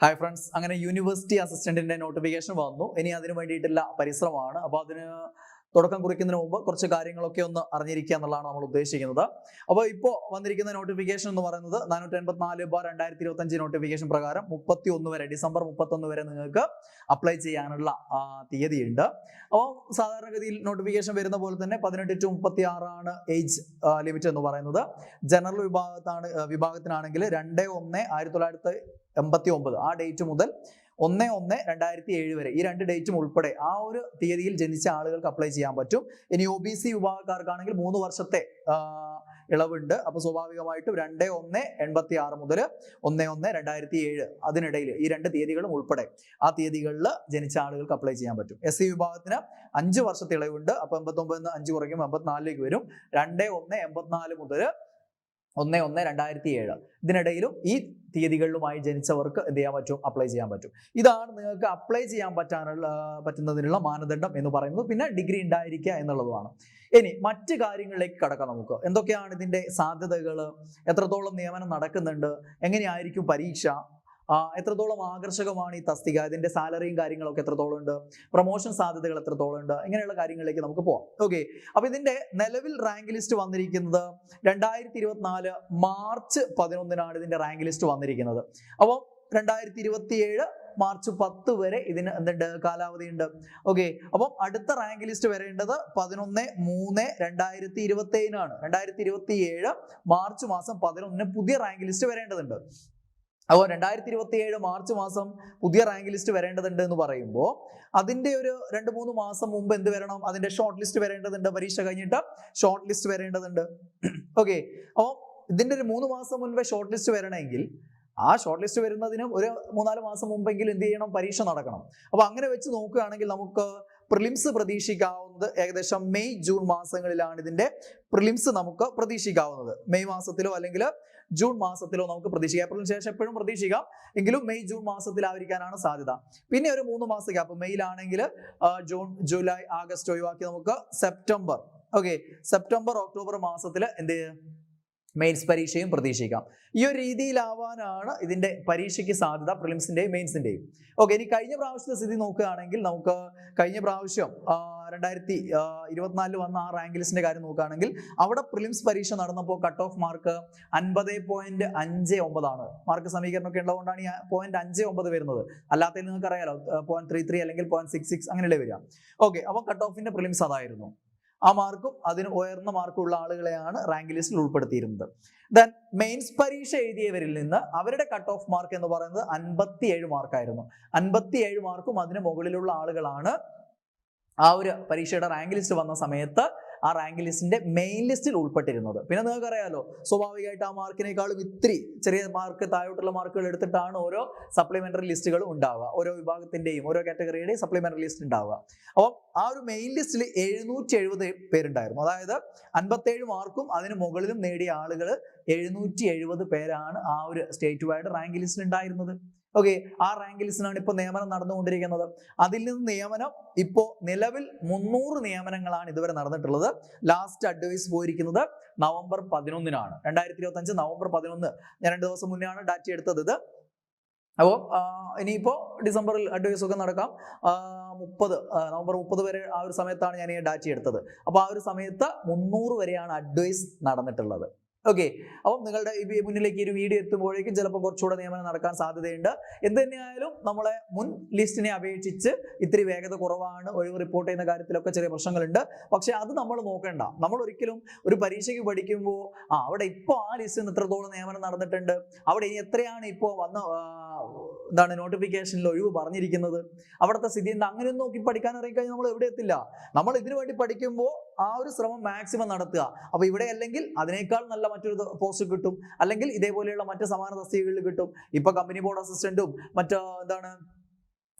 Hi friends, അങ്ങനെ university അസിസ്റ്റന്റിന്റെ notification വന്നു. ഇനി അതിനു വേണ്ടിയിട്ടുള്ള പരിശ്രമമാണ്. അപ്പോൾ അതിന് തുടക്കം കുറിക്കുന്നതിന് മുമ്പ് കുറച്ച് കാര്യങ്ങളൊക്കെ ഒന്ന് അറിഞ്ഞിരിക്കുക എന്നുള്ളതാണ് നമ്മൾ ഉദ്ദേശിക്കുന്നത്. അപ്പോൾ ഇപ്പോൾ വന്നിരിക്കുന്ന നോട്ടിഫിക്കേഷൻ എന്ന് പറയുന്നത് 484/2025 നോട്ടിഫിക്കേഷൻ പ്രകാരം 31 വരെ, ഡിസംബർ 31 വരെ നിങ്ങൾക്ക് അപ്ലൈ ചെയ്യാനുള്ള തീയതിയുണ്ട്. അപ്പോൾ സാധാരണഗതിയിൽ നോട്ടിഫിക്കേഷൻ വരുന്ന പോലെ തന്നെ 18 to 36 ആണ് ഏജ് ലിമിറ്റ് എന്ന് പറയുന്നത്. ജനറൽ വിഭാഗത്തിനാണെങ്കിൽ 2/1/1989 ആ ഡേറ്റ് മുതൽ 1/1/2007 വരെ, ഈ രണ്ട് ഡേറ്റും ഉൾപ്പെടെ ആ ഒരു തീയതിയിൽ ജനിച്ച ആളുകൾക്ക് അപ്ലൈ ചെയ്യാൻ പറ്റും. ഇനി OBC വിഭാഗക്കാർക്കാണെങ്കിൽ 3 വർഷത്തെ ഇളവുണ്ട്. അപ്പൊ സ്വാഭാവികമായിട്ടും 2/1/86 മുതൽ 1/1/2007 അതിനിടയിൽ ഈ രണ്ട് തീയതികളും ഉൾപ്പെടെ ആ തീയതികളിൽ ജനിച്ച ആളുകൾക്ക് അപ്ലൈ ചെയ്യാൻ പറ്റും. SC വിഭാഗത്തിന് 5 വർഷത്തെ ഇളവുണ്ട്. അപ്പൊ 89 5 കുറയ്ക്കും 84ലേക്ക് വരും. 2/1/84 മുതൽ 1/1/2007 ഇതിനിടയിലും ഈ തീയതികളിലുമായി ജനിച്ചവർക്ക് എന്ത് ചെയ്യാൻ പറ്റും? അപ്ലൈ ചെയ്യാൻ പറ്റും. ഇതാണ് നിങ്ങൾക്ക് അപ്ലൈ ചെയ്യാൻ പറ്റുന്നതിനുള്ള മാനദണ്ഡം എന്ന് പറയുന്നത്. പിന്നെ ഡിഗ്രി ഉണ്ടായിരിക്കുക എന്നുള്ളതുമാണ്. ഇനി മറ്റ് കാര്യങ്ങളിലേക്ക് കടക്കാം. നമുക്ക് എന്തൊക്കെയാണ് ഇതിന്റെ സാധ്യതകൾ, എത്രത്തോളം നിയമനം നടക്കുന്നുണ്ട്, എങ്ങനെയായിരിക്കും പരീക്ഷ, എത്രത്തോളം ആകർഷകമാണ് ഈ തസ്തിക, ഇതിന്റെ സാലറിയും കാര്യങ്ങളൊക്കെ എത്രത്തോളം ഉണ്ട്, പ്രൊമോഷൻ സാധ്യതകൾ എത്രത്തോളം ഉണ്ട്, ഇങ്ങനെയുള്ള കാര്യങ്ങളിലേക്ക് നമുക്ക് പോവാം. ഓക്കെ, അപ്പൊ ഇതിന്റെ നിലവിൽ റാങ്ക് ലിസ്റ്റ് വന്നിരിക്കുന്നത് 2024 മാർച്ച് 11 ഇതിന്റെ റാങ്ക് ലിസ്റ്റ് വന്നിരിക്കുന്നത്. അപ്പോൾ 2027 മാർച്ച് 10 വരെ ഇതിന് എന്തുണ്ട്? കാലാവധി ഉണ്ട്. ഓക്കെ, അപ്പം അടുത്ത റാങ്ക് ലിസ്റ്റ് വരേണ്ടത് 11/3/2027 ആണ്. 2027 മാർച്ച് മാസം 11 പുതിയ റാങ്ക് ലിസ്റ്റ് വരേണ്ടതുണ്ട്. അപ്പോൾ 2027 മാർച്ച് മാസം പുതിയ റാങ്ക് ലിസ്റ്റ് വരേണ്ടതുണ്ട് എന്ന് പറയുമ്പോൾ അതിന്റെ ഒരു 2-3 മാസം മുമ്പ് എന്ത് വരണം? അതിന്റെ ഷോർട്ട് ലിസ്റ്റ് വരേണ്ടതുണ്ട്. പരീക്ഷ കഴിഞ്ഞിട്ട് ഷോർട്ട് ലിസ്റ്റ് വരേണ്ടതുണ്ട്. ഓക്കെ, അപ്പോൾ ഇതിന്റെ ഒരു 3 മാസം മുൻപേ ഷോർട്ട് ലിസ്റ്റ് വരണമെങ്കിൽ ആ ഷോർട്ട് ലിസ്റ്റ് വരുന്നതിന് ഒരു 3-4 മാസം മുമ്പെങ്കിലും എന്ത് ചെയ്യണം? പരീക്ഷ നടക്കണം. അപ്പൊ അങ്ങനെ വെച്ച് നോക്കുകയാണെങ്കിൽ നമുക്ക് പ്രിലിംസ് പ്രതീക്ഷിക്കാവുന്നത് ഏകദേശം മെയ് ജൂൺ മാസങ്ങളിലാണ് ഇതിന്റെ പ്രിലിംസ് നമുക്ക് പ്രതീക്ഷിക്കാവുന്നത്. മെയ് മാസത്തിലോ അല്ലെങ്കിൽ ജൂൺ മാസത്തിലോ നമുക്ക് പ്രതീക്ഷിക്കാം. ഏപ്രിലിന് ശേഷം എപ്പോഴും പ്രതീക്ഷിക്കാം, എങ്കിലും മെയ് ജൂൺ മാസത്തിലായിരിക്കാനാണ് സാധ്യത. പിന്നെ ഒരു 3 മാസം ഗ്യാപ്പ്, മെയ്യിലാണെങ്കിൽ ജൂൺ ജൂലൈ ആഗസ്റ്റ് ഒഴിവാക്കി നമുക്ക് സെപ്റ്റംബർ, ഓക്കെ, സെപ്റ്റംബർ ഒക്ടോബർ മാസത്തിൽ എന്ത് മെയിൻസ് പരീക്ഷയും പ്രതീക്ഷിക്കാം. ഈ ഒരു രീതിയിലാവാനാണ് ഇതിന്റെ പരീക്ഷയ്ക്ക് സാധ്യത, പ്രിലിംസിന്റെയും മെയിൻസിന്റെയും. ഓക്കെ, ഇനി കഴിഞ്ഞ പ്രാവശ്യത്തെ സ്ഥിതി നോക്കുകയാണെങ്കിൽ നമുക്ക് കഴിഞ്ഞ പ്രാവശ്യം 2024 വന്ന ആ റാങ്ക് ലിസ്റ്റിന്റെ കാര്യം നോക്കുകയാണെങ്കിൽ അവിടെ പ്രിലിംസ് പരീക്ഷ നടന്നപ്പോൾ കട്ട് ഓഫ് മാർക്ക് 50.59 ആണ്. മാർക്ക് സമീകരണമൊക്കെ ഉള്ളതുകൊണ്ടാണ് ഈ 0.59 വരുന്നത്. അല്ലാത്തതിൽ നിങ്ങൾക്ക് അറിയാലോ 0.33 അല്ലെങ്കിൽ 0.66 അങ്ങനെയല്ലേ വരിക. ഓക്കെ, അപ്പോൾ കട്ട് ഓഫിന്റെ പ്രിലിംസ് അതായിരുന്നു. ആ മാർക്കും അതിന് ഉയർന്ന മാർക്കുള്ള ആളുകളെയാണ് റാങ്ക് ലിസ്റ്റിൽ ഉൾപ്പെടുത്തിയിരുന്നത്. ദെൻ മെയിൻസ് പരീക്ഷ എഴുതിയവരിൽ നിന്ന് അവരുടെ കട്ട് ഓഫ് മാർക്ക് എന്ന് പറയുന്നത് 57 മാർക്കായിരുന്നു. 57 മാർക്കും അതിന് മുകളിലുള്ള ആളുകളാണ് ആ ഒരു പരീക്ഷയുടെ റാങ്ക് ലിസ്റ്റ് വന്ന സമയത്ത് ആ റാങ്ക് ലിസ്റ്റിന്റെ മെയിൻ ലിസ്റ്റിൽ ഉൾപ്പെട്ടിരുന്നത്. പിന്നെ നിങ്ങൾക്ക് അറിയാലോ, സ്വാഭാവികമായിട്ട് ആ മാർക്കിനേക്കാളും ഇത്തിരി ചെറിയ മാർക്ക് താഴോട്ടുള്ള മാർക്കുകൾ എടുത്തിട്ടാണ് ഓരോ സപ്ലിമെന്ററി ലിസ്റ്റുകൾ ഉണ്ടാവുക. ഓരോ വിഭാഗത്തിന്റെയും ഓരോ കാറ്റഗറിയുടെയും സപ്ലിമെന്ററി ലിസ്റ്റ് ഉണ്ടാവുക. അപ്പം ആ ഒരു മെയിൻ ലിസ്റ്റിൽ 770 പേരുണ്ടായിരുന്നു. അതായത് 57 മാർക്കും അതിന് മുകളിലും നേടിയ ആളുകൾ 770 പേരാണ് ആ ഒരു സ്റ്റേറ്റ് വൈഡ് റാങ്ക് ലിസ്റ്റിൽ ഉണ്ടായിരുന്നത്. ഓക്കെ, ആ റാങ്ക് ലിസ്റ്റിനാണ് ഇപ്പോൾ നിയമനം നടന്നുകൊണ്ടിരിക്കുന്നത്. അതിൽ നിന്ന് നിയമനം ഇപ്പോൾ നിലവിൽ 300 നിയമനങ്ങളാണ് ഇതുവരെ നടന്നിട്ടുള്ളത്. ലാസ്റ്റ് അഡ്വൈസ് പോയിരിക്കുന്നത് നവംബർ 11 2025 നവംബർ 11. ഞാൻ 2 ദിവസം മുന്നെയാണ് ഡാറ്റ എടുത്തത് ഇത്. അപ്പോൾ ഇനിയിപ്പോൾ ഡിസംബറിൽ അഡ്വൈസ് ഒക്കെ നടക്കാം. നവംബർ 30 വരെ ആ ഒരു സമയത്താണ് ഞാൻ ഈ ഡാറ്റ എടുത്തത്. അപ്പോൾ ആ ഒരു സമയത്ത് 300 വരെയാണ് അഡ്വൈസ് നടന്നിട്ടുള്ളത്. ഓക്കെ, അപ്പം നിങ്ങളുടെ ഈ മുന്നിലേക്ക് ഒരു വീഡിയോ എത്തുമ്പോഴേക്കും ചിലപ്പോൾ കുറച്ചുകൂടെ നിയമനം നടക്കാൻ സാധ്യതയുണ്ട്. എന്ത് തന്നെയായാലും നമ്മളെ മുൻ ലിസ്റ്റിനെ അപേക്ഷിച്ച് ഇത്തിരി വേഗത കുറവാണ്, ഒഴിവ് റിപ്പോർട്ട് ചെയ്യുന്ന കാര്യത്തിലൊക്കെ ചെറിയ പ്രശ്നങ്ങളുണ്ട്. പക്ഷെ അത് നമ്മൾ നോക്കേണ്ട. നമ്മൾ ഒരിക്കലും ഒരു പരീക്ഷയ്ക്ക് പഠിക്കുമ്പോൾ അവിടെ ഇപ്പോൾ ആ ലിസ്റ്റിൽ നിന്ന് എത്രത്തോളം നിയമനം നടന്നിട്ടുണ്ട്, അവിടെ ഇനി എത്രയാണ് ഇപ്പോൾ വന്ന നോട്ടിഫിക്കേഷനിൽ ഒഴിവ് പറഞ്ഞിരിക്കുന്നത്, അവിടുത്തെ സ്ഥിതി എന്താ, അങ്ങനെയൊന്നും നോക്കി പഠിക്കാൻ ഇറങ്ങിക്കഴിഞ്ഞാൽ നമ്മൾ എവിടെ എത്തില്ല. നമ്മൾ ഇതിനു വേണ്ടി പഠിക്കുമ്പോൾ ആ ഒരു ശ്രമം മാക്സിമം നടത്തുക. അപ്പൊ ഇവിടെ അല്ലെങ്കിൽ അതിനേക്കാൾ നല്ല മറ്റൊരു പോസ്റ്റ് കിട്ടും, അല്ലെങ്കിൽ ഇതേപോലെയുള്ള മറ്റ് സമാന തസ്തികകളിൽ കിട്ടും. ഇപ്പൊ കമ്പനി ബോർഡ് അസിസ്റ്റന്റും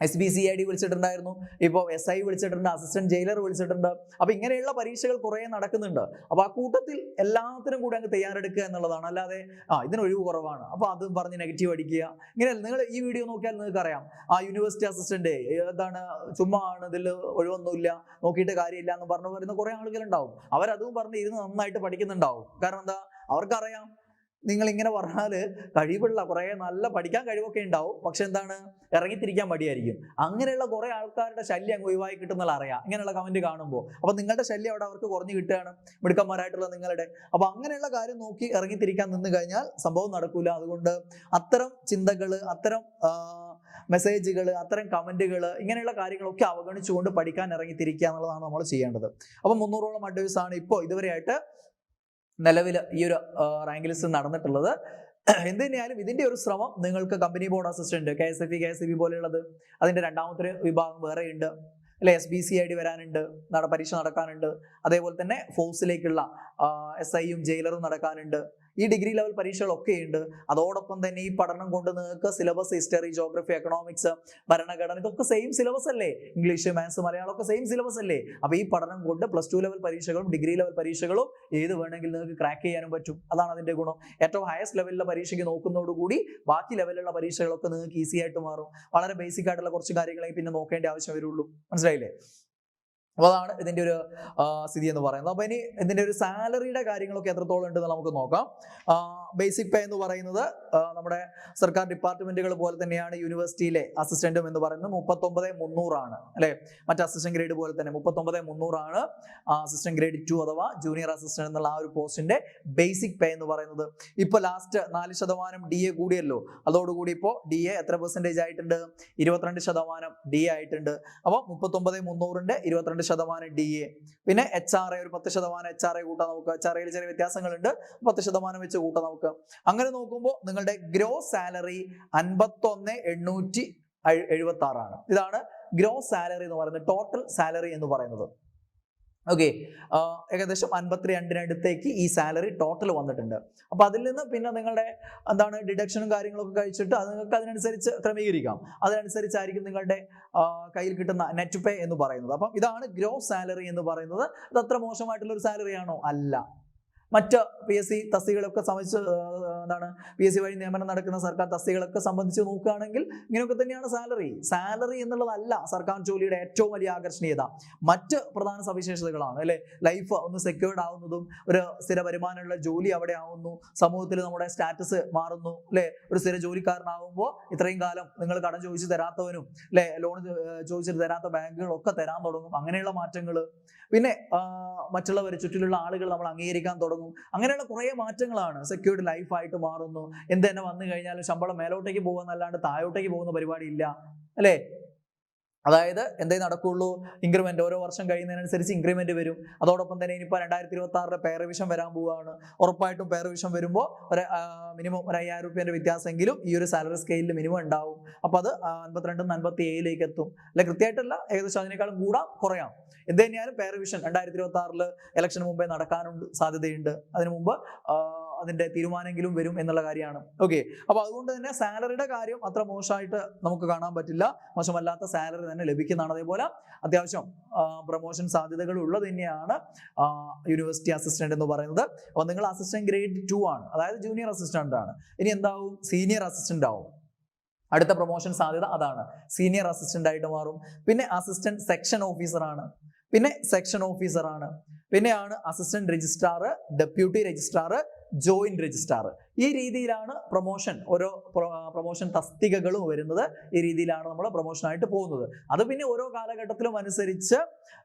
SBCID വിളിച്ചിട്ടുണ്ടായിരുന്നു, ഇപ്പോൾ SI വിളിച്ചിട്ടുണ്ട്, അസിസ്റ്റന്റ് ജയിലർ വിളിച്ചിട്ടുണ്ട്. അപ്പൊ ഇങ്ങനെയുള്ള പരീക്ഷകൾ കുറെ നടക്കുന്നുണ്ട്. അപ്പൊ ആ കൂട്ടത്തിൽ എല്ലാത്തിനും കൂടെ അങ്ങ് തയ്യാറെടുക്കുക എന്നുള്ളതാണ്. അല്ലാതെ ഇതിന് ഒഴിവ് കുറവാണ് അപ്പൊ അതും പറഞ്ഞ് നെഗറ്റീവ് അടിക്കുക, ഇങ്ങനെ നിങ്ങൾ ഈ വീഡിയോ നോക്കിയാൽ നിങ്ങൾക്ക് അറിയാം. യൂണിവേഴ്സിറ്റി അസിസ്റ്റന്റ് ചുമ്മാ ആണ്, ഇതിൽ ഒഴിവൊന്നുമില്ല, നോക്കിയിട്ട് കാര്യമില്ല എന്ന് പറഞ്ഞു വരുന്ന കുറെ ആളുകളുണ്ടാവും. അവരതും പറഞ്ഞ് ഇരുന്ന് നന്നായിട്ട് പഠിക്കുന്നുണ്ടാവും. കാരണം എന്താ, അവർക്കറിയാം നിങ്ങൾ ഇങ്ങനെ പറഞ്ഞാൽ കഴിവുള്ള കുറേ നല്ല പഠിക്കാൻ കഴിവൊക്കെ ഉണ്ടാവും, പക്ഷെ എന്താണ്, ഇറങ്ങിത്തിരിക്കാൻ മടിയായിരിക്കും. അങ്ങനെയുള്ള കുറെ ആൾക്കാരുടെ ശല്യം അങ്ങ് ഒഴിവായി കിട്ടുന്നുള്ള അറിയാം ഇങ്ങനെയുള്ള കമന്റ് കാണുമ്പോൾ. അപ്പൊ നിങ്ങളുടെ ശല്യം അവിടെ അവർക്ക് കുറഞ്ഞു കിട്ടുകയാണ്, മിടുക്കന്മാരായിട്ടുള്ള നിങ്ങളുടെ. അപ്പൊ അങ്ങനെയുള്ള കാര്യം നോക്കി ഇറങ്ങിത്തിരിക്കാൻ നിന്ന് കഴിഞ്ഞാൽ സംഭവം നടക്കൂല. അതുകൊണ്ട് അത്തരം ചിന്തകൾ, അത്തരം മെസ്സേജുകൾ, അത്തരം കമന്റുകൾ, ഇങ്ങനെയുള്ള കാര്യങ്ങളൊക്കെ അവഗണിച്ചുകൊണ്ട് പഠിക്കാൻ ഇറങ്ങിത്തിരിക്കുക എന്നുള്ളതാണ് നമ്മൾ ചെയ്യേണ്ടത്. അപ്പൊ 300ഓളം അഡ്വൈസ് ആണ് ഇപ്പോൾ ഇതുവരെയായിട്ട് നിലവിൽ ഈ ഒരു റാങ്ക് ലിസ്റ്റ് നടന്നിട്ടുള്ളത്. എന്ത് തന്നെയായാലും ഇതിന്റെ ഒരു ശ്രമം നിങ്ങൾക്ക് കമ്പനി ബോർഡ് അസിസ്റ്റന്റ്, KSFE പോലെയുള്ളത്, അതിന്റെ രണ്ടാമത്തെ വിഭാഗം വേറെ ഉണ്ട് അല്ലെ, SBCID വരാനുണ്ട്, പരീക്ഷ നടക്കാനുണ്ട്. അതേപോലെ തന്നെ ഫോഴ്സിലേക്കുള്ള SIയും ജയിലറും നടക്കാനുണ്ട്. ഈ ഡിഗ്രി ലെവൽ പരീക്ഷകളൊക്കെ ഉണ്ട്. അതോടൊപ്പം തന്നെ ഈ പഠനം കൊണ്ട് നിങ്ങൾക്ക് സിലബസ് ഹിസ്റ്ററി, ജോഗ്രഫി, എക്കണോമിക്സ്, ഭരണഘടന, ഇതൊക്കെ സെയിം സിലബസ് അല്ലേ? ഇംഗ്ലീഷ്, മാത്സ്, മലയാളം ഒക്കെ സെയിം സിലബസ് അല്ലേ? അപ്പൊ ഈ പഠനം കൊണ്ട് +2 ലെവൽ പരീക്ഷകളും ഡിഗ്രി ലെവൽ പരീക്ഷകളും ഏത് വേണമെങ്കിൽ നിങ്ങൾക്ക് ക്രാക്ക് ചെയ്യാനും പറ്റും. അതാണ് അതിന്റെ ഗുണം. ഏറ്റവും ഹയസ്റ്റ് ലെവലിലെ പരീക്ഷയ്ക്ക് നോക്കുന്നതോടുകൂടി ബാക്കി ലെവലിലുള്ള പരീക്ഷകളൊക്കെ നിങ്ങൾക്ക് ഈസി ആയിട്ട് മാറും. വളരെ ബേസിക് ആയിട്ടുള്ള കുറച്ച് കാര്യങ്ങളെ പിന്നെ നോക്കേണ്ട ആവശ്യം വരുള്ളൂ. മനസ്സിലായില്ലേ? അപ്പൊ അതാണ് ഇതിന്റെ ഒരു സ്ഥിതി എന്ന് പറയുന്നത്. അപ്പൊ ഇനി ഇതിന്റെ ഒരു സാലറിയുടെ കാര്യങ്ങളൊക്കെ എത്രത്തോളം ഉണ്ടെന്ന് നമുക്ക് നോക്കാം. ബേസിക് പേ എന്ന് പറയുന്നത് നമ്മുടെ സർക്കാർ ഡിപ്പാർട്ട്മെന്റുകൾ പോലെ തന്നെയാണ് യൂണിവേഴ്സിറ്റിയിലെ അസിസ്റ്റന്റും എന്ന് പറയുന്നത് 39,300 ആണ് അല്ലെ. മറ്റ് അസിസ്റ്റന്റ് ഗ്രേഡ് പോലെ തന്നെ 39,300 ആണ് അസിസ്റ്റന്റ് ഗ്രേഡ് 2 അഥവാ ജൂനിയർ അസിസ്റ്റന്റ് എന്നുള്ള ആ ഒരു പോസ്റ്റിന്റെ ബേസിക് പേ എന്ന് പറയുന്നത്. ഇപ്പൊ ലാസ്റ്റ് 4% DA കൂടിയല്ലോ, അതോടുകൂടി ഇപ്പോൾ DA എത്ര പെർസെന്റേജ് ആയിട്ടുണ്ട്? 22% DA ആയിട്ടുണ്ട്. അപ്പൊ 39,300ന്റെ 22% DA. പിന്നെ HRA ഒരു 10% HRA കൂട്ടാൻ നമുക്ക്. HRAയിൽ ചെറിയ വ്യത്യാസങ്ങളുണ്ട്, 10% വെച്ച് കൂട്ടാം നമുക്ക്. അങ്ങനെ നോക്കുമ്പോൾ നിങ്ങളുടെ ഗ്രോസ് സാലറി 51,876 ആണ്. ഇതാണ് ഗ്രോസ് സാലറി എന്ന് പറയുന്നത്, ടോട്ടൽ സാലറി എന്ന് പറയുന്നത്. ഓക്കെ, ഏകദേശം 52-നടുത്തേക്ക് ഈ സാലറി ടോട്ടൽ വന്നിട്ടുണ്ട്. അപ്പൊ അതിൽ നിന്ന് പിന്നെ നിങ്ങളുടെ എന്താണ് ഡിഡക്ഷനും കാര്യങ്ങളൊക്കെ കഴിച്ചിട്ട് അത് നിങ്ങൾക്ക് അതിനനുസരിച്ച് ക്രമീകരിക്കാം. അതിനനുസരിച്ചായിരിക്കും നിങ്ങളുടെ കയ്യിൽ കിട്ടുന്ന നെറ്റ് പേ എന്ന് പറയുന്നത്. അപ്പം ഇതാണ് ഗ്രോസ് സാലറി എന്ന് പറയുന്നത്. ഇത് അത്ര മോശമായിട്ടുള്ള ഒരു സാലറി ആണോ? അല്ല. മറ്റ് PSC തസ്തികളൊക്കെ സംബന്ധിച്ച് എന്താണ്, PSC വഴി നിയമനം നടക്കുന്ന സർക്കാർ തസ്തികളൊക്കെ സംബന്ധിച്ച് നോക്കുകയാണെങ്കിൽ ഇങ്ങനെയൊക്കെ തന്നെയാണ് സാലറി എന്നുള്ളതല്ല സർക്കാർ ജോലിയുടെ ഏറ്റവും വലിയ ആകർഷണീയത. മറ്റ് പ്രധാന സവിശേഷതകളാണ് അല്ലെ. ലൈഫ് ഒന്ന് സെക്യൂർഡ് ആവുന്നതും, ഒരു സ്ഥിര വരുമാനമുള്ള ജോലി അവിടെ ആവുന്നു, സമൂഹത്തിൽ നമ്മുടെ സ്റ്റാറ്റസ് മാറുന്നു അല്ലെ. ഒരു സ്ഥിര ജോലിക്കാരനാകുമ്പോൾ ഇത്രയും കാലം നിങ്ങൾ കടം ചോദിച്ചു തരാത്തവനും അല്ലെ, ലോൺ ചോദിച്ചിട്ട് തരാത്ത ബാങ്കുകളൊക്കെ തരാൻ തുടങ്ങും. അങ്ങനെയുള്ള മാറ്റങ്ങൾ. പിന്നെ മറ്റുള്ളവർ, ചുറ്റിലുള്ള ആളുകൾ നമ്മൾ അംഗീകരിക്കാൻ തുടങ്ങും. അങ്ങനെയുള്ള കുറേ മാറ്റങ്ങളാണ്. സെക്യൂർഡ് ലൈഫായിട്ട് മാറുന്നു. എന്ത് തന്നെ വന്നു കഴിഞ്ഞാലും ശമ്പളം മേലോട്ടേക്ക് പോകുന്നല്ലാണ്ട് താഴോട്ടേക്ക് പോകുന്ന പരിപാടി ഇല്ല അല്ലേ. അതായത് എന്തേ നടക്കുള്ളൂ, ഇൻക്രിമെന്റ് ഓരോ വർഷം കഴിയുന്നതിനനുസരിച്ച് ഇൻക്രിമെന്റ് വരും. അതോടൊപ്പം തന്നെ ഇനിയിപ്പോൾ 2026 പേ റിവിഷൻ വരാൻ പോവുകയാണ്. ഉറപ്പായിട്ടും പേ റിവിഷൻ വരുമ്പോൾ മിനിമം ഒരു 5,000 രൂപേന്റെ വ്യത്യാസമെങ്കിലും ഈ ഒരു സാലറി സ്കെയിലിൽ മിനിമം ഉണ്ടാവും. അപ്പൊ അത് 52-47 എത്തും അല്ലെ. കൃത്യമായിട്ടല്ല, ഏകദേശം അതിനേക്കാളും കൂടാം കുറയാം. എന്ത് തന്നെയാലും പേ റിവിഷൻ 2026 ഇലക്ഷന് മുമ്പേ നടക്കാനുണ്ട്, സാധ്യതയുണ്ട്. അതിനു മുമ്പ് അതിന്റെ തീരുമാനമെങ്കിലും വരും എന്നുള്ള കാര്യമാണ്. ഓക്കെ, അപ്പൊ അതുകൊണ്ട് തന്നെ സാലറിയുടെ കാര്യം അത്ര മോശമായിട്ട് നമുക്ക് കാണാൻ പറ്റില്ല. മോശമല്ലാത്ത സാലറി തന്നെ ലഭിക്കുന്നതാണ്. അതേപോലെ അത്യാവശ്യം പ്രൊമോഷൻ സാധ്യതകൾ ഉള്ളത് തന്നെയാണ് യൂണിവേഴ്സിറ്റി അസിസ്റ്റന്റ് എന്ന് പറയുന്നത്. അപ്പൊ നിങ്ങൾ അസിസ്റ്റന്റ് ഗ്രേഡ് 2 ആണ്, അതായത് ജൂനിയർ അസിസ്റ്റന്റ് ആണ്. ഇനി എന്താവും? സീനിയർ അസിസ്റ്റന്റ് ആവും. അടുത്ത പ്രൊമോഷൻ സാധ്യത അതാണ്, സീനിയർ അസിസ്റ്റന്റ് ആയിട്ട് മാറും. പിന്നെ അസിസ്റ്റന്റ് സെക്ഷൻ ഓഫീസർ ആണ്, പിന്നെ സെക്ഷൻ ഓഫീസർ ആണ്, പിന്നെയാണ് assistant registrar, deputy registrar, joint registrar. ഈ രീതിയിലാണ് പ്രൊമോഷൻ, ഓരോ പ്രൊമോഷൻ തസ്തികകളും വരുന്നത്. ഈ രീതിയിലാണ് നമ്മൾ പ്രൊമോഷനായിട്ട് പോകുന്നത്. അത് പിന്നെ ഓരോ കാലഘട്ടത്തിലും അനുസരിച്ച്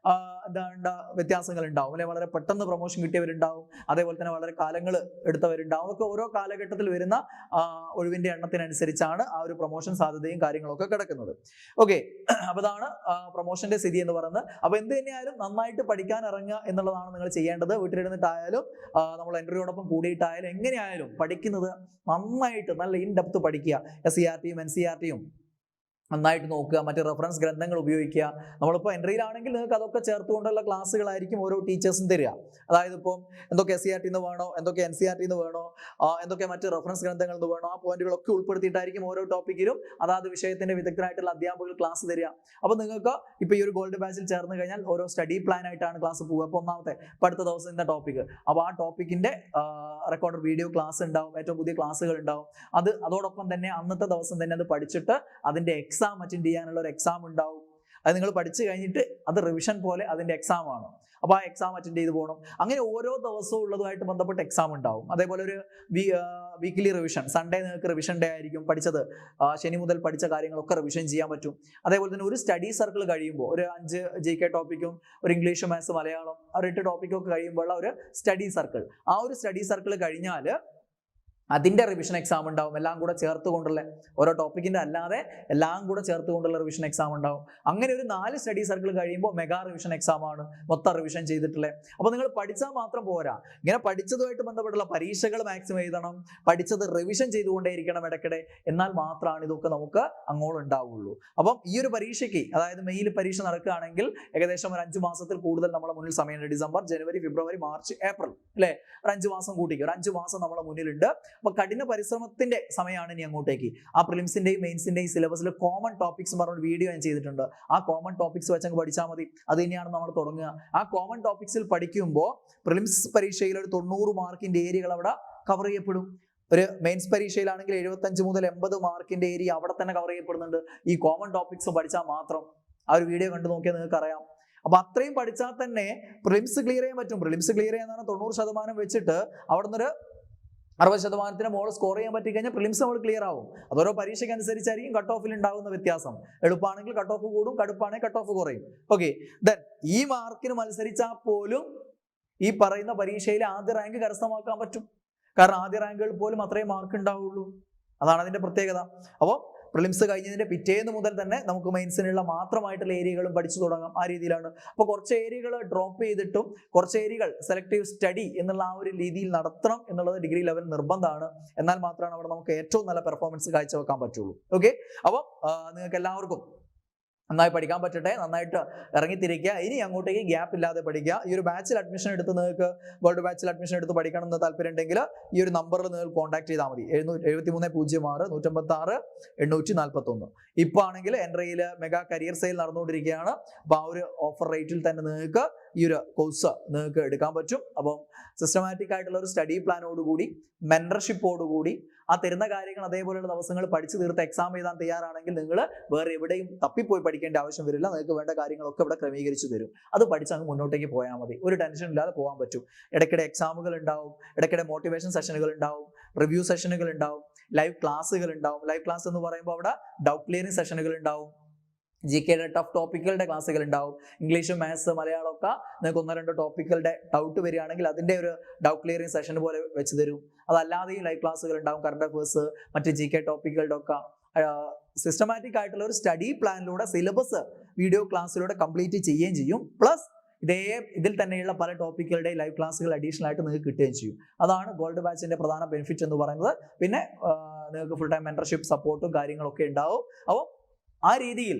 എന്താ വ്യത്യാസങ്ങൾ ഉണ്ടാവും അല്ലെ. വളരെ പെട്ടെന്ന് പ്രൊമോഷൻ കിട്ടിയവരുണ്ടാവും, അതേപോലെ തന്നെ വളരെ കാലങ്ങൾ എടുത്തവരുണ്ടാവും. അതൊക്കെ ഓരോ കാലഘട്ടത്തിൽ വരുന്ന ഒഴിവിന്റെ എണ്ണത്തിനനുസരിച്ചാണ് ആ ഒരു പ്രൊമോഷൻ സാധ്യതയും കാര്യങ്ങളൊക്കെ കിടക്കുന്നത്. ഓക്കെ, അപ്പൊ അതാണ് പ്രൊമോഷന്റെ സ്ഥിതി എന്ന് പറയുന്നത്. അപ്പൊ എന്ത് തന്നെയായാലും നന്നായിട്ട് പഠിക്കാൻ ഇറങ്ങുക എന്നുള്ളതാണ് നിങ്ങൾ ചെയ്യേണ്ടത്. വീട്ടിലിരുന്നിട്ടായാലും നമ്മൾ ഇന്റർവ്യൂയോടൊപ്പം കൂടിയിട്ടായാലും എങ്ങനെയായാലും പഠിക്കുന്നത് നന്നായിട്ട് നല്ല ഇൻ ഡെപ്ത് പഠിക്കുക. SCRTയും NCRTയും നന്നായിട്ട് നോക്കുക. മറ്റ് റെഫറൻസ് ഗ്രന്ഥങ്ങൾ ഉപയോഗിക്കുക. നമ്മളിപ്പോൾ എൻട്രിയിലാണെങ്കിൽ നിങ്ങൾക്ക് അതൊക്കെ ചേർത്തുകൊണ്ടുള്ള ക്ലാസ്സുകളായിരിക്കും ഓരോ ടീച്ചേഴ്സും തരിക. അതായത് ഇപ്പം എന്തൊക്കെ SCRT എന്ന് വേണോ, എന്തൊക്കെ NCRT എന്ന് വേണോ, എന്തൊക്കെ മറ്റ് റെഫറൻസ് ഗ്രന്ഥങ്ങൾ എന്ന് വേണോ, ആ പോയിന്റുകളൊക്കെ ഉൾപ്പെടുത്തിയിട്ടായിരിക്കും ഓരോ ടോപ്പിക്കിലും അതാത് വിഷയത്തിന്റെ വിദഗ്ധരായിട്ടുള്ള അധ്യാപകർ ക്ലാസ് തരിക. അപ്പോൾ നിങ്ങൾക്ക് ഇപ്പോൾ ഈ ഒരു ഗോൾഡ് ബാച്ചിൽ ചേർന്ന് കഴിഞ്ഞാൽ ഓരോ സ്റ്റഡി പ്ലാൻ ആയിട്ടാണ് ക്ലാസ് പോവുക. അപ്പോൾ ഒന്നാമത്തെ അടുത്ത ദിവസം ഇന്ന ടോപ്പിക്, അപ്പോൾ ആ ടോപ്പിക്കിന്റെ റെക്കോർഡ് വീഡിയോ ക്ലാസ് ഉണ്ടാവും, ഏറ്റവും പുതിയ ക്ലാസ്സുകൾ ഉണ്ടാവും. അതോടൊപ്പം തന്നെ അന്നത്തെ ദിവസം തന്നെ അത് പഠിച്ചിട്ട് അതിന്റെ എക്സാം അറ്റൻഡ് ചെയ്യാനുള്ള ഒരു എക്സാം ഉണ്ടാവും അത് നിങ്ങൾ പഠിച്ചു കഴിഞ്ഞിട്ട് അത് റിവിഷൻ പോലെ അതിന്റെ എക്സാം ആണ്. അപ്പോൾ ആ എക്സാം അറ്റൻഡ് ചെയ്ത് പോകണം. അങ്ങനെ ഓരോ ദിവസവും ഉള്ളതുമായിട്ട് ബന്ധപ്പെട്ട് എക്സാം ഉണ്ടാവും. അതേപോലെ ഒരു വീക്ക്ലി റിവിഷൻ, സൺഡേ നിങ്ങൾക്ക് റിവിഷൻ ഡേ ആയിരിക്കും. പഠിച്ചത് ശനി മുതൽ പഠിച്ച കാര്യങ്ങളൊക്കെ റിവിഷൻ ചെയ്യാൻ പറ്റും. അതേപോലെ തന്നെ ഒരു സ്റ്റഡി സർക്കിൾ കഴിയുമ്പോൾ ഒരു 5 GK ടോപ്പിക്കും ഒരു ഇംഗ്ലീഷ്, മാത്സ്, മലയാളം ഒരു 8 ടോപ്പിക്കൊക്കെ കഴിയുമ്പോൾ ഒരു സ്റ്റഡി സർക്കിൾ, ആ ഒരു സ്റ്റഡി സർക്കിൾ കഴിഞ്ഞാൽ അതിന്റെ റിവിഷൻ എക്സാം ഉണ്ടാവും. എല്ലാം കൂടെ ചേർത്തുകൊണ്ടുള്ള, ഓരോ ടോപ്പിക്കിന്റെ അല്ലാതെ എല്ലാം കൂടെ ചേർത്തുകൊണ്ടുള്ള റിവിഷൻ എക്സാം ഉണ്ടാവും. അങ്ങനെ ഒരു 4 സ്റ്റഡി സർക്കിൾ കഴിയുമ്പോൾ മെഗാ റിവിഷൻ എക്സാം ആണ്, മൊത്തം റിവിഷൻ ചെയ്തിട്ടുള്ളത്. അപ്പോൾ നിങ്ങൾ പഠിച്ചാൽ മാത്രം പോരാ, ഇങ്ങനെ പഠിച്ചതുമായിട്ട് ബന്ധപ്പെട്ടുള്ള പരീക്ഷകൾ മാക്സിമം എഴുതണം, പഠിച്ചത് റിവിഷൻ ചെയ്തുകൊണ്ടേയിരിക്കണം ഇടയ്ക്കിടെ. എന്നാൽ മാത്രമാണ് ഇതൊക്കെ നമുക്ക് അങ്ങോട്ട് ഉണ്ടാവുള്ളൂ. അപ്പം ഈ ഒരു പരീക്ഷയ്ക്ക്, അതായത് മെയ്യിൽ പരീക്ഷ നടക്കുകയാണെങ്കിൽ ഏകദേശം ഒരു 5 മാസത്തിൽ കൂടുതൽ നമ്മുടെ മുന്നിൽ സമയമുണ്ട്. ഡിസംബർ, ജനുവരി, ഫെബ്രുവരി, മാർച്ച്, ഏപ്രിൽ, അല്ലേ? ഒരു 5 മാസം കൂട്ടിക്ക്, ഒരു 5 മാസം നമ്മുടെ മുന്നിലുണ്ട്. അപ്പൊ കഠിന പരിശ്രമത്തിന്റെ സമയമാണ് ഇനി അങ്ങോട്ടേക്ക്. ആ പ്രിലിംസിന്റെയും മെയിൻസിന്റെയും സിലബസിൽ കോമൺ ടോപ്പിക്സ് പറഞ്ഞ വീഡിയോ ഞാൻ ചെയ്തിട്ടുണ്ട്. ആ കോമൺ ടോപ്പിക്സ് വെച്ചങ്ങ് പഠിച്ചാൽ മതി. അത് തന്നെയാണ് നമ്മൾ തുടങ്ങുക. ആ കോമൺ ടോപ്പിക്സിൽ പഠിക്കുമ്പോൾ പ്രിലിംസ് പരീക്ഷയിൽ ഒരു 90 മാർക്കിന്റെ ഏരിയകൾ അവിടെ കവർ ചെയ്യപ്പെടും. ഒരു മെയിൻസ് പരീക്ഷയിലാണെങ്കിൽ 75 മുതൽ 80 മാർക്കിന്റെ ഏരിയ അവിടെ തന്നെ കവർ ചെയ്യപ്പെടുന്നുണ്ട്. ഈ കോമൺ ടോപ്പിക്സ് പഠിച്ചാൽ മാത്രം. ആ ഒരു വീഡിയോ കണ്ടു നോക്കിയാൽ നിങ്ങൾക്ക് അറിയാം. അപ്പൊ അത്രയും പഠിച്ചാൽ തന്നെ പ്രിലിംസ് ക്ലിയർ ചെയ്യാൻ പറ്റും. പ്രിലിംസ് ക്ലിയർ ചെയ്യാൻ 90% വെച്ചിട്ട് അവിടെ നിന്നൊരു 60% മോൾ സ്കോർ ചെയ്യാൻ പറ്റി കഴിഞ്ഞാൽ പ്രിലിംസ് നമ്മൾ ക്ലിയർ ആവും. അതോരോ പരീക്ഷയ്ക്ക് അനുസരിച്ചായിരിക്കും കട്ട് ഓഫിൽ ഉണ്ടാകുന്ന വ്യത്യാസം. എളുപ്പമാണെങ്കിൽ കട്ട് ഓഫ് കൂടും, കടുപ്പാണെങ്കിൽ കട്ട് ഓഫ് കുറയും. ഓക്കെ, ദെൻ ഈ മാർക്കിന് മത്സരിച്ചാൽ പോലും ഈ പറയുന്ന പരീക്ഷയിൽ ആദ്യ റാങ്ക് കരസ്ഥമാക്കാൻ പറ്റും. കാരണം ആദ്യ റാങ്കുകൾ പോലും അത്രയും മാർക്ക് ഉണ്ടാവുള്ളൂ. അതാണ് അതിന്റെ പ്രത്യേകത. അപ്പോൾ പ്രിലിംസ് കഴിഞ്ഞതിന്റെ പിറ്റേന്ന് മുതൽ തന്നെ നമുക്ക് മെയിൻസിനുള്ള മാത്രമായിട്ടുള്ള ഏരിയകളും പഠിച്ചു തുടങ്ങാം. ആ രീതിയിലാണ്. അപ്പോൾ കുറച്ച് ഏരിയകൾ ഡ്രോപ്പ് ചെയ്തിട്ടും കുറച്ച് ഏരിയകൾ സെലക്ടീവ് സ്റ്റഡി എന്നുള്ള ആ ഒരു രീതിയിൽ നടത്തണം എന്നുള്ളത് ഡിഗ്രി ലെവൽ നിർബന്ധമാണ്. എന്നാൽ മാത്രമാണ് അവിടെ നമുക്ക് ഏറ്റവും നല്ല പെർഫോമൻസ് കാഴ്ചവെക്കാൻ പറ്റുള്ളൂ. ഓക്കെ, അപ്പോൾ നിങ്ങൾക്ക് എല്ലാവർക്കും നന്നായി പഠിക്കാൻ പറ്റട്ടെ, നന്നായിട്ട് ഇറങ്ങിത്തിരിക്കുക. ഇനി അങ്ങോട്ടേക്ക് ഗ്യാപ്പ് ഇല്ലാതെ പഠിക്കുക. ഈ ഒരു ബാച്ചിൽ അഡ്മിഷൻ എടുത്ത് നിങ്ങൾക്ക് ഗോൾഡ് ബാച്ചിൽ അഡ്മിഷൻ എടുത്ത് പഠിക്കണം എന്ന് താല്പര്യം ഉണ്ടെങ്കിൽ ഈ ഒരു നമ്പറിൽ നിങ്ങൾ കോൺടാക്ട് ചെയ്താൽ മതി. 7306-156-841. ഇപ്പോൾ ആണെങ്കിൽ എൻട്രിയിൽ മെഗാ കരിയർ സെയിൽ നടന്നുകൊണ്ടിരിക്കുകയാണ്. അപ്പോൾ ആ ഒരു ഓഫർ റേറ്റിൽ തന്നെ നിങ്ങൾക്ക് ഈ ഒരു കോഴ്സ് നിങ്ങൾക്ക് എടുക്കാൻ പറ്റും. അപ്പം സിസ്റ്റമാറ്റിക് ആയിട്ടുള്ള ഒരു സ്റ്റഡി പ്ലാനോടുകൂടി, മെന്റർഷിപ്പോടുകൂടി, ആ തരുന്ന കാര്യങ്ങൾ അതേപോലെയുള്ള ദിവസങ്ങൾ പഠിച്ചു തീർത്ത് എക്സാം എഴുതാൻ തയ്യാറാണെങ്കിൽ നിങ്ങൾ വേറെ എവിടെയും തപ്പിപ്പോയി പഠിക്കേണ്ട ആവശ്യം വരില്ല. നിങ്ങൾക്ക് വേണ്ട കാര്യങ്ങളൊക്കെ ഇവിടെ ക്രമീകരിച്ചു തരും. അത് പഠിച്ച് അങ്ങ് മുന്നോട്ടേക്ക് പോയാൽ മതി. ഒരു ടെൻഷൻ ഇല്ലാതെ പോകാൻ പറ്റും. ഇടയ്ക്കിടെ എക്സാമുകൾ ഉണ്ടാവും, ഇടയ്ക്കിടെ മോട്ടിവേഷൻ സെഷനുകൾ ഉണ്ടാവും, റിവ്യൂ സെഷനുകൾ ഉണ്ടാവും, ലൈവ് ക്ലാസ്സുകൾ ഉണ്ടാവും. ലൈവ് ക്ലാസ് എന്ന് പറയുമ്പോൾ അവിടെ ഡൗട്ട് ക്ലിയറിംഗ് സെഷനുകൾ ഉണ്ടാവും, GKയുടെ ടഫ് ടോപ്പിക്കുകളുടെ ക്ലാസ്സുകൾ ഉണ്ടാവും. ഇംഗ്ലീഷ്, മാത്സ്, മലയാളം ഒക്കെ നിങ്ങൾക്ക് 1-2 ടോപ്പിക്കുകളുടെ ഡൗട്ട് വരികയാണെങ്കിൽ അതിന്റെ ഒരു ഡൗട്ട് ക്ലിയറിംഗ് സെഷൻ പോലെ വെച്ച് തരും. അതല്ലാതെയും ലൈവ് ക്ലാസ്സുകൾ ഉണ്ടാവും. കറണ്ട് അഫേഴ്സ്, മറ്റ് GK ടോപ്പിക്കുകളുടെ ഒക്കെ സിസ്റ്റമാറ്റിക് ആയിട്ടുള്ള ഒരു സ്റ്റഡി പ്ലാനിലൂടെ സിലബസ് വീഡിയോ ക്ലാസ്സിലൂടെ കംപ്ലീറ്റ് ചെയ്യുകയും ചെയ്യും. പ്ലസ് ഇതിൽ തന്നെയുള്ള പല ടോപ്പിക്കുകളുടെ ലൈവ് ക്ലാസ്സുകൾ അഡീഷണൽ ആയിട്ട് നിങ്ങൾക്ക് കിട്ടുകയും ചെയ്യും. അതാണ് ഗോൾഡ് ബാച്ചിന്റെ പ്രധാന ബെനിഫിറ്റ് എന്ന് പറയുന്നത്. പിന്നെ നിങ്ങൾക്ക് ഫുൾ ടൈം മെന്റർഷിപ്പ് സപ്പോർട്ടും കാര്യങ്ങളൊക്കെ ഉണ്ടാവും. അപ്പോൾ ആ രീതിയിൽ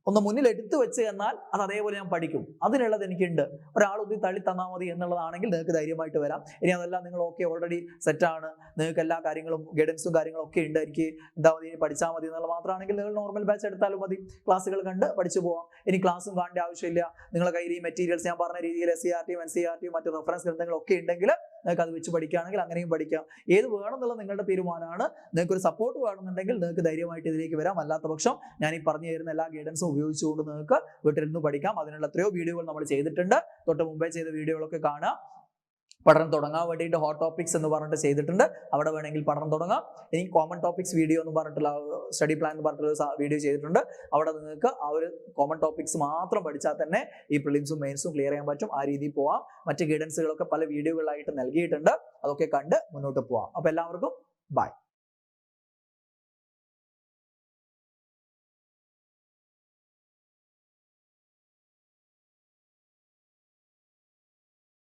ഒന്ന് മുന്നിൽ എടുത്തു വെച്ച് എന്നാൽ അത് അതേപോലെ ഞാൻ പഠിക്കും, അതിനുള്ളത് എനിക്കുണ്ട്, ഒരാൾ ഒന്നും തള്ളി തന്നാൽ മതി എന്നുള്ളതാണെങ്കിൽ നിങ്ങൾക്ക് ധൈര്യമായിട്ട് വരാം. ഇനി അതെല്ലാം നിങ്ങൾ ഓൾറെഡി സെറ്റാണ്, നിങ്ങൾക്ക് എല്ലാ കാര്യങ്ങളും ഗൈഡൻസും കാര്യങ്ങളും ഒക്കെ ഉണ്ട്, എനിക്ക് എന്താ മതി ഇനി പഠിച്ചാൽ മതി എന്നുള്ള മാത്രമാണെങ്കിൽ നിങ്ങൾ നോർമൽ ബാച്ച് എടുത്താലും മതി. ക്ലാസ്സുകൾ കണ്ട് പഠിച്ചു പോവാം. ഇനി ക്ലാസ്സും കാണേണ്ട ആവശ്യമില്ല. നിങ്ങളുടെ കയ്യിൽ ഈ മെറ്റീരിയൽസ് ഞാൻ പറഞ്ഞ രീതിയിൽ SCERT, NCERT മറ്റ് റെഫറൻസ് ഗ്രന്ഥങ്ങളൊക്കെ ഉണ്ടെങ്കിൽ നിങ്ങൾക്ക് അത് വെച്ച് പഠിക്കുകയാണെങ്കിൽ അങ്ങനെയും പഠിക്കാം. ഏത് വേണമെന്നുള്ള നിങ്ങളുടെ തീരുമാനമാണ്. നിങ്ങൾക്ക് ഒരു സപ്പോർട്ട് വേണമെന്നുണ്ടെങ്കിൽ നിങ്ങൾക്ക് ധൈര്യമായിട്ട് ഇതിലേക്ക് വരാം. അല്ലാത്ത പക്ഷം ഞാൻ ഈ പറഞ്ഞു തരുന്ന എല്ലാ ഗൈഡൻസും ഉപയോഗിച്ചുകൊണ്ട് നിങ്ങൾക്ക് വീട്ടിലിരുന്ന് പഠിക്കാം. അതിനുള്ള എത്രയോ വീഡിയോകൾ നമ്മൾ ചെയ്തിട്ടുണ്ട്. തൊട്ട് മുമ്പേ ചെയ്ത വീഡിയോകളൊക്കെ കാണാം. പഠനം തുടങ്ങാൻ വേണ്ടിയിട്ട് ഹോട്ട് ടോപ്പിക്സ് എന്ന് പറഞ്ഞിട്ട് ചെയ്തിട്ടുണ്ട്. അവിടെ വേണമെങ്കിൽ പഠനം തുടങ്ങാം. ഇനി കോമൺ ടോപ്പിക്സ് വീഡിയോ എന്ന് പറഞ്ഞിട്ടുള്ള സ്റ്റഡി പ്ലാൻ എന്ന് പറഞ്ഞിട്ടുള്ള വീഡിയോ ചെയ്തിട്ടുണ്ട്. അവിടെ നിങ്ങൾക്ക് ആ ഒരു കോമൺ ടോപ്പിക്സ് മാത്രം പഠിച്ചാൽ തന്നെ ഈ പ്രിലിംസും മെയിൻസും ക്ലിയർ ചെയ്യാൻ പറ്റും. ആ രീതിയിൽ പോവാം. മറ്റ് ഗൈഡൻസുകളൊക്കെ പല വീഡിയോകളായിട്ട് നൽകിയിട്ടുണ്ട്. അതൊക്കെ കണ്ട് മുന്നോട്ട് പോവാം. അപ്പോൾ എല്ലാവർക്കും ബൈ.